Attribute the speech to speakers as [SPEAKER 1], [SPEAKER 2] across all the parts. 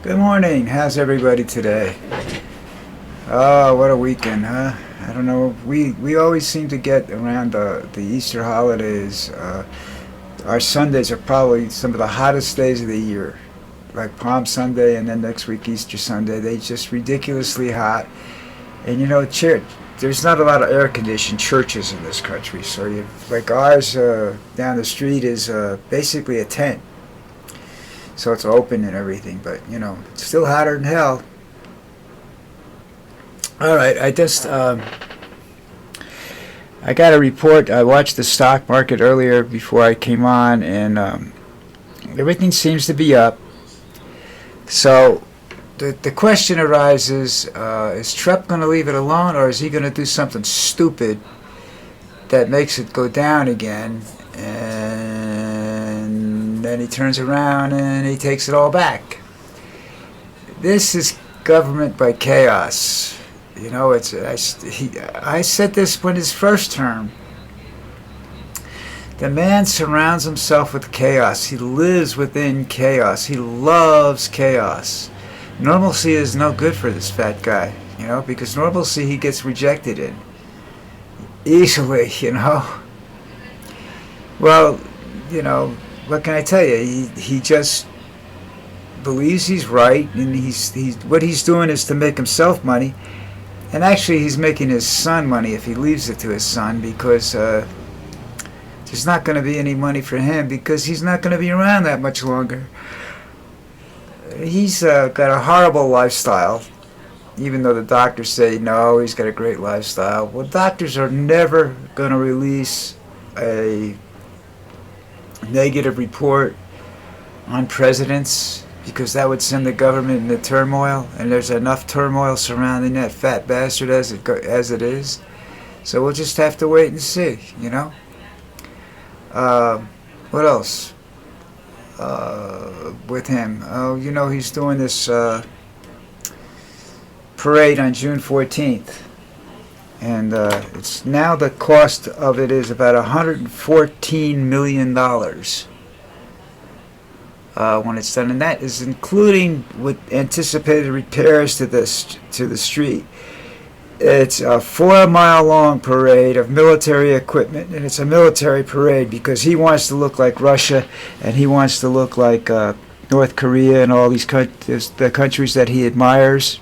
[SPEAKER 1] Good morning. How's everybody today? Oh, what a weekend, huh? I don't know. We always seem to get around the Easter holidays. Our Sundays are probably some of the hottest days of the year, like Palm Sunday and then next week Easter Sunday. They just ridiculously hot. And church. There's not a lot of air-conditioned churches in this country, so like ours down the street is basically a tent, so it's open and everything. But it's still hotter than hell. All right, I got a report. I watched the stock market earlier before I came on, and everything seems to be up. So the question arises: is Trump going to leave it alone, or is he going to do something stupid that makes it go down again, and then he turns around and he takes it all back? This is government by chaos. I said this when his first term. The man surrounds himself with chaos. He lives within chaos. He loves chaos. Normalcy is no good for this fat guy, because normalcy he gets rejected in easily, Well, what can I tell you? He just believes he's right, and what he's doing is to make himself money. And actually, he's making his son money if he leaves it to his son, because there's not going to be any money for him, because he's not going to be around that much longer. He's got a horrible lifestyle, even though the doctors say, no, he's got a great lifestyle. Well, doctors are never going to release a negative report on presidents, because that would send the government into turmoil, and there's enough turmoil surrounding that fat bastard as it is. So we'll just have to wait and see, What else with him? Oh, he's doing this parade on June 14th, and it's now the cost of it is about $114 million. When it's done, and that is including with anticipated repairs to the street. It's a 4-mile-long parade of military equipment, and it's a military parade because he wants to look like Russia, and he wants to look like North Korea and all these the countries that he admires,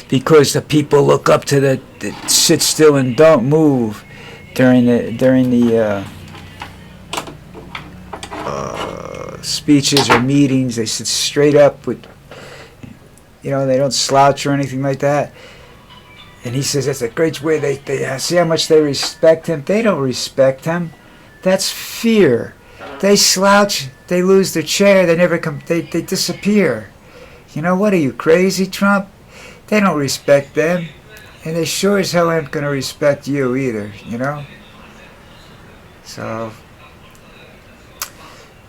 [SPEAKER 1] because the people look up to the sit still and don't move during the speeches or meetings. They sit straight up with, they don't slouch or anything like that. And he says that's a great way. They see how much they respect him. They don't respect him. That's fear. They slouch. They lose their chair. They never come. They disappear. What are you, crazy, Trump? They don't respect them, and they sure as hell aren't going to respect you either. So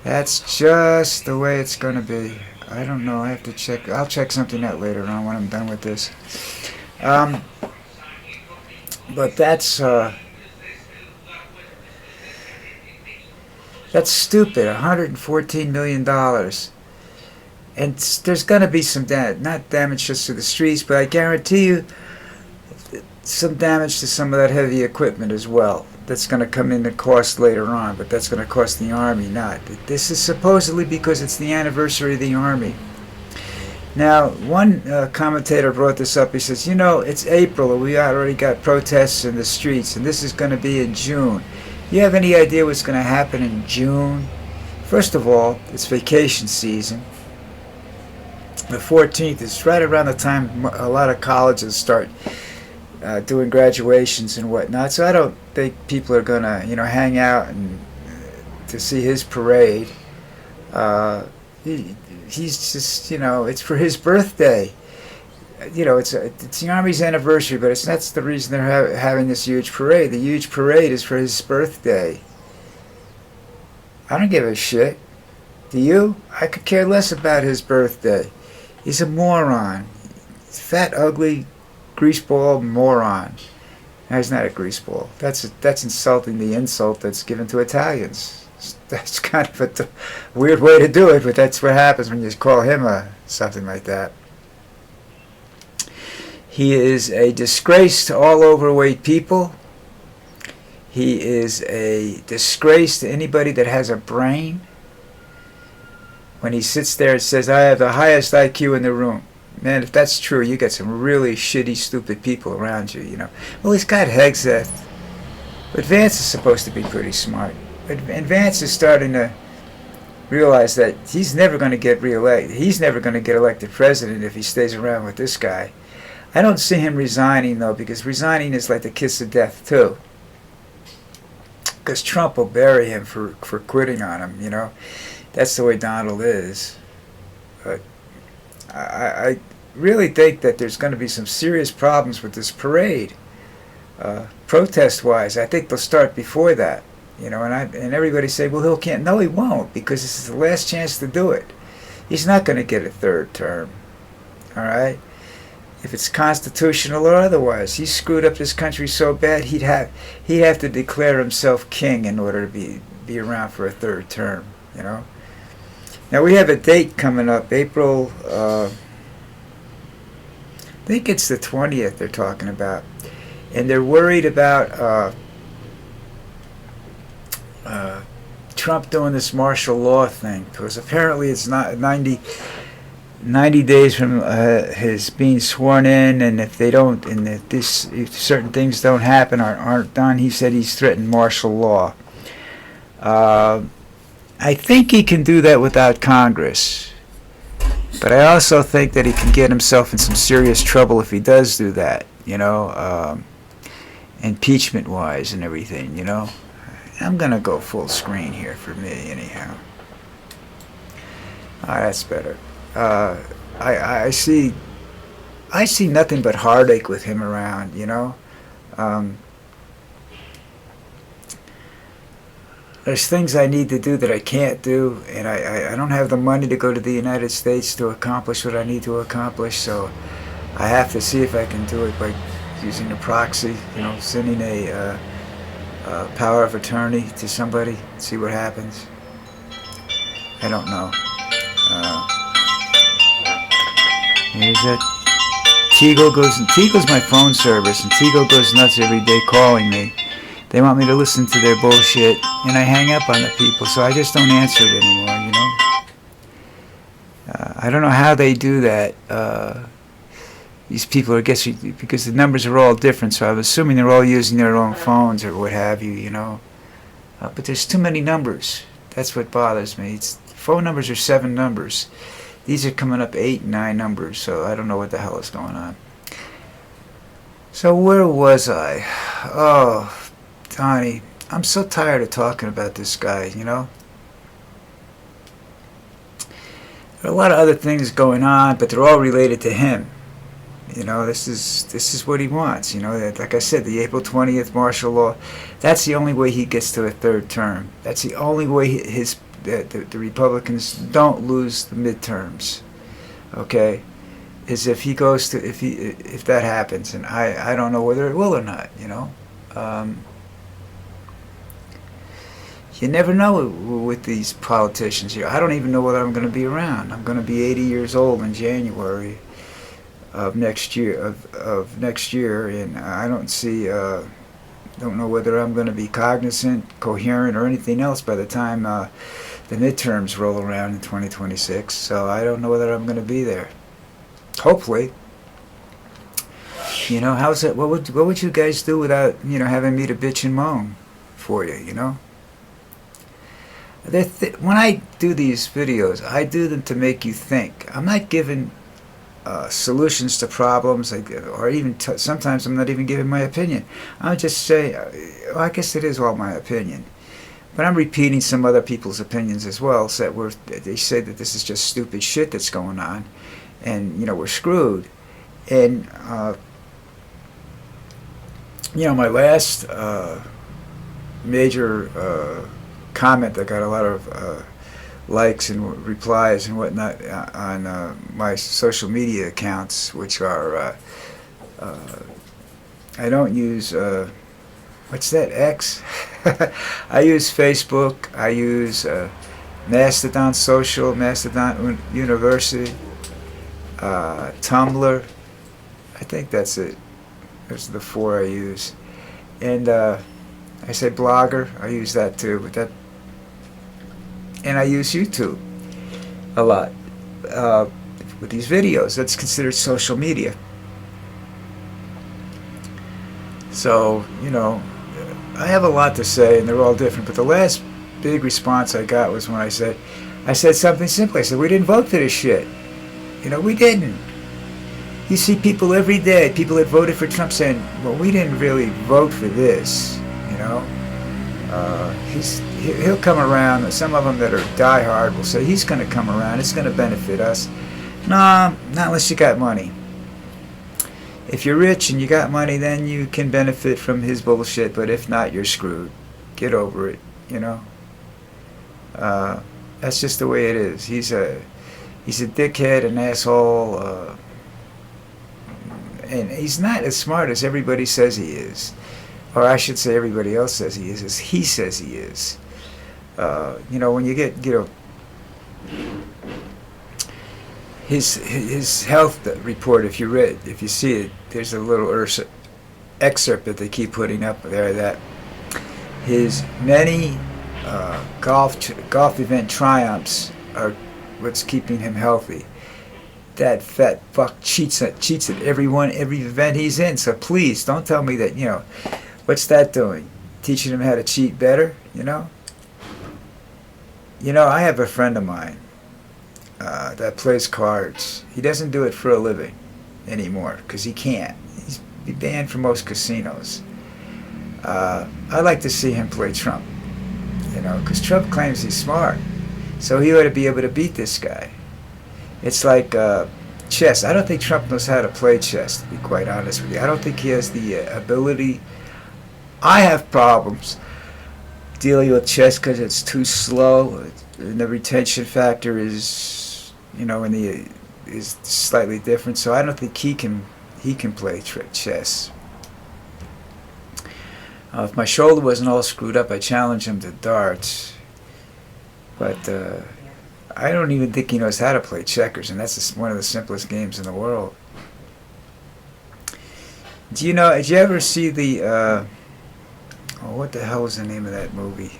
[SPEAKER 1] that's just the way it's going to be. I don't know. I have to check. I'll check something out later on when I'm done with this. But that's stupid. $114 million. And there's going to be some damage. Not damage just to the streets, but I guarantee you some damage to some of that heavy equipment as well. That's going to come in the cost later on, but that's going to cost the Army not. This is supposedly because it's the anniversary of the Army. Now, one commentator brought this up. He says, it's April, and we already got protests in the streets, and this is going to be in June. You have any idea what's going to happen in June? First of all, it's vacation season. The 14th is right around the time a lot of colleges start doing graduations and whatnot, so I don't think people are gonna, hang out and to see his parade. He's just, it's for his birthday. It's the Army's anniversary, but that's the reason they're having this huge parade. The huge parade is for his birthday. I don't give a shit. Do you? I could care less about his birthday. He's a moron. He's fat, ugly, greaseball moron. No, he's not a greaseball. That's insulting the insult that's given to Italians. That's kind of a weird way to do it, but that's what happens when you call him something like that. He is a disgrace to all overweight people. He is a disgrace to anybody that has a brain. When he sits there and says, I have the highest IQ in the room. Man, if that's true, you got some really shitty, stupid people around you, you know. Well, he's got Hegseth. But Vance is supposed to be pretty smart. And Vance is starting to realize that he's never going to get reelected. He's never going to get elected president if he stays around with this guy. I don't see him resigning, though, because resigning is like the kiss of death, too. Because Trump will bury him for quitting on him, you know. That's the way Donald is. But I really think that there's going to be some serious problems with this parade, protest-wise. I think they'll start before that, you know. And everybody say, well, he can't. No, he won't, because this is the last chance to do it. He's not going to get a third term, all right? If it's constitutional or otherwise, he screwed up this country so bad he'd have to declare himself king in order to be around for a third term, you know. Now we have a date coming up, April. I think it's the 20th. They're talking about, and they're worried about Trump doing this martial law thing, because apparently it's not 90 days from his being sworn in, and if they don't, and if certain things don't happen or aren't done, he said he's threatened martial law. I think he can do that without Congress, but I also think that he can get himself in some serious trouble if he does do that, you know, impeachment-wise and everything, you know. I'm going to go full screen here for me, anyhow. That's better. I see nothing but heartache with him around, you know. There's things I need to do that I can't do, and I don't have the money to go to the United States to accomplish what I need to accomplish, so I have to see if I can do it by using a proxy, you know, sending a power of attorney to somebody, see what happens. I don't know. Here's it. Tigo's my phone service, and Tigo goes nuts every day calling me. They want me to listen to their bullshit, and I hang up on the people, so I just don't answer it anymore, you know. I don't know how they do that. These people, I guess, because the numbers are all different, so I'm assuming they're all using their own phones or what have you, you know. But there's too many numbers. That's what bothers me. Phone numbers are 7 numbers. These are coming up 8 and 9 numbers, so I don't know what the hell is going on. So where was I? Oh, Donnie, I'm so tired of talking about this guy, you know. There are a lot of other things going on, but they're all related to him. You know, this is what he wants, you know. Like I said, the April 20th martial law, that's the only way he gets to a third term. That's the only way the Republicans don't lose the midterms, okay, is if he goes to, if that happens, and I don't know whether it will or not, you know. You never know with these politicians here. I don't even know whether I'm going to be around. I'm going to be 80 years old in January of next year, and I don't see, don't know whether I'm going to be cognizant, coherent, or anything else by the time the midterms roll around in 2026. So I don't know whether I'm going to be there. Hopefully. You know, how's it? What would you guys do without, you know, having me to bitch and moan for you? You know. When I do these videos, I do them to make you think. I'm not giving solutions to problems, or even sometimes I'm not even giving my opinion. I'm just saying, well, I guess it is all my opinion, but I'm repeating some other people's opinions as well. So that they say that this is just stupid shit that's going on, and you know, we're screwed. And you know, my last major comment that got a lot of likes and replies and whatnot on my social media accounts, which are I don't use what's that, X? I use Facebook. I use Mastodon Social, Mastodon University, Tumblr. I think that's it. Those are the four I use. And I say Blogger. I use that too. But that, and I use YouTube a lot with these videos. That's considered social media. So, you know, I have a lot to say, and they're all different. But the last big response I got was when I said something simple. I said, we didn't vote for this shit. You know, we didn't. You see people every day, people that voted for Trump saying, well, we didn't really vote for this, you know. He'll come around. Some of them that are diehard will say, he's going to come around. It's going to benefit us. No, not unless you got money. If you're rich and you got money, then you can benefit from his bullshit. But if not, you're screwed. Get over it, you know. That's just the way it is. He's a dickhead, an asshole, and he's not as smart as everybody says he is. Or I should say everybody else says he is, as he says he is. You know, when you get, you know, his health report, if you see it, there's a little excerpt that they keep putting up there that his many golf event triumphs are what's keeping him healthy. That fat fuck cheats at every event he's in. So please don't tell me that, you know, what's that doing? Teaching him how to cheat better, you know? You know, I have a friend of mine that plays cards. He doesn't do it for a living anymore because he can't. He's banned from most casinos. I like to see him play Trump, you know, because Trump claims he's smart. So he ought to be able to beat this guy. It's like chess. I don't think Trump knows how to play chess, to be quite honest with you. I don't think he has the ability. I have problems dealing with chess because it's too slow, and the retention factor is, you know, is slightly different. So I don't think he can play chess. If my shoulder wasn't all screwed up, I'd challenge him to darts. But I don't even think he knows how to play checkers, and that's one of the simplest games in the world. Did you ever see the, what the hell was the name of that movie?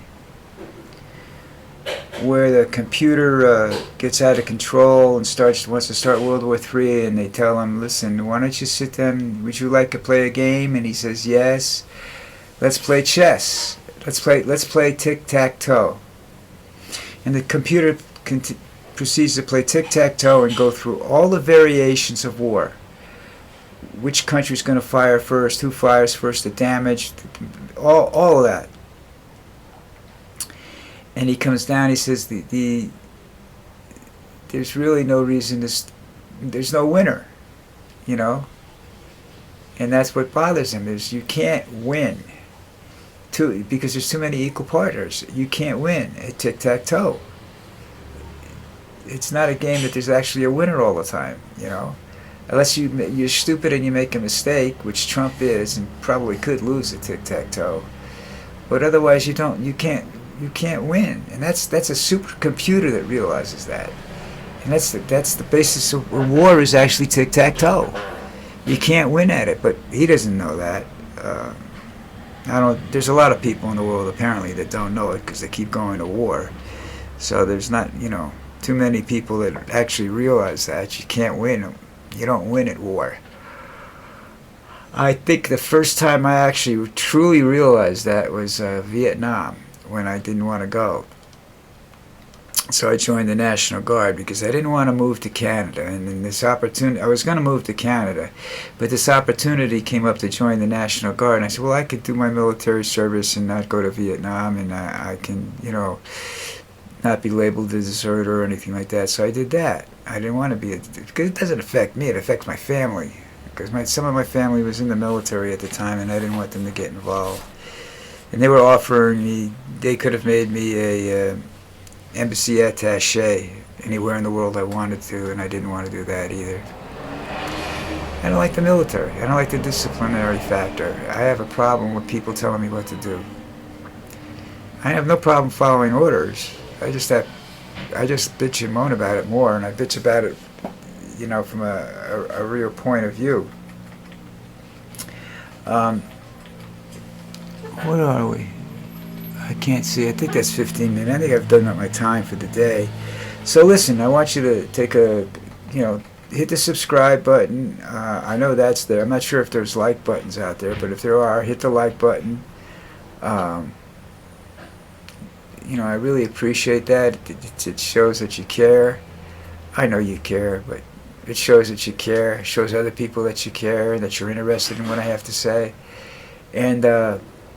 [SPEAKER 1] Where the computer gets out of control and wants to start World War III, and they tell him, listen, why don't you sit down, would you like to play a game? And he says, yes. Let's play chess. Let's play tic-tac-toe. And the computer proceeds to play tic-tac-toe and go through all the variations of war. Which country's going to fire first, who fires first, the damage, all of that. And he comes down, he says, there's really no reason there's no winner, you know? And that's what bothers him, is you can't win. Because there's too many equal partners. You can't win at tic-tac-toe. It's not a game that there's actually a winner all the time, you know? Unless you're stupid and you make a mistake, which Trump is, and probably could lose at tic-tac-toe. But otherwise, you can't win. And that's a supercomputer that realizes that. And that's the basis of war, is actually tic-tac-toe. You can't win at it, but he doesn't know that. There's a lot of people in the world apparently that don't know it because they keep going to war. So there's not, you know, too many people that actually realize that you can't win. You don't win at war. I think the first time I actually truly realized that was Vietnam, when I didn't want to go. So I joined the National Guard because I didn't want to move to Canada. And then this opportunity, I was going to move to Canada, but this opportunity came up to join the National Guard. And I said, well, I could do my military service and not go to Vietnam, and I can, you know, not be labeled a deserter or anything like that. So I did that. I didn't want to be because it doesn't affect me. It affects my family. Because some of my family was in the military at the time, and I didn't want them to get involved. And they were offering me, they could have made me a embassy attaché anywhere in the world I wanted to, and I didn't want to do that either. I don't like the military. I don't like the disciplinary factor. I have a problem with people telling me what to do. I have no problem following orders. I just bitch and moan about it more, and I bitch about it, from a real point of view. What are we? I can't see. I think that's 15 minutes. I think I've done up my time for the day. So listen, I want you to take hit the subscribe button. I know that's there. I'm not sure if there's like buttons out there, but if there are, hit the like button. I really appreciate that. It shows that you care. I know you care, but it shows that you care. It shows other people that you care and that you're interested in what I have to say. And,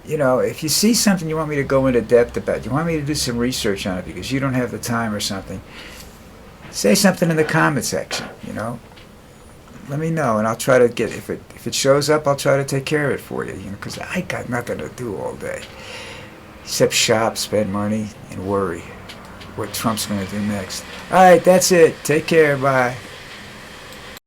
[SPEAKER 1] if you see something you want me to go into depth about, you want me to do some research on it because you don't have the time or something, say something in the comment section, Let me know, and I'll try to get, if it shows up, I'll try to take care of it for you, because I got nothing to do all day. Except shop, spend money, and worry what Trump's going to do next. All right, that's it. Take care. Bye.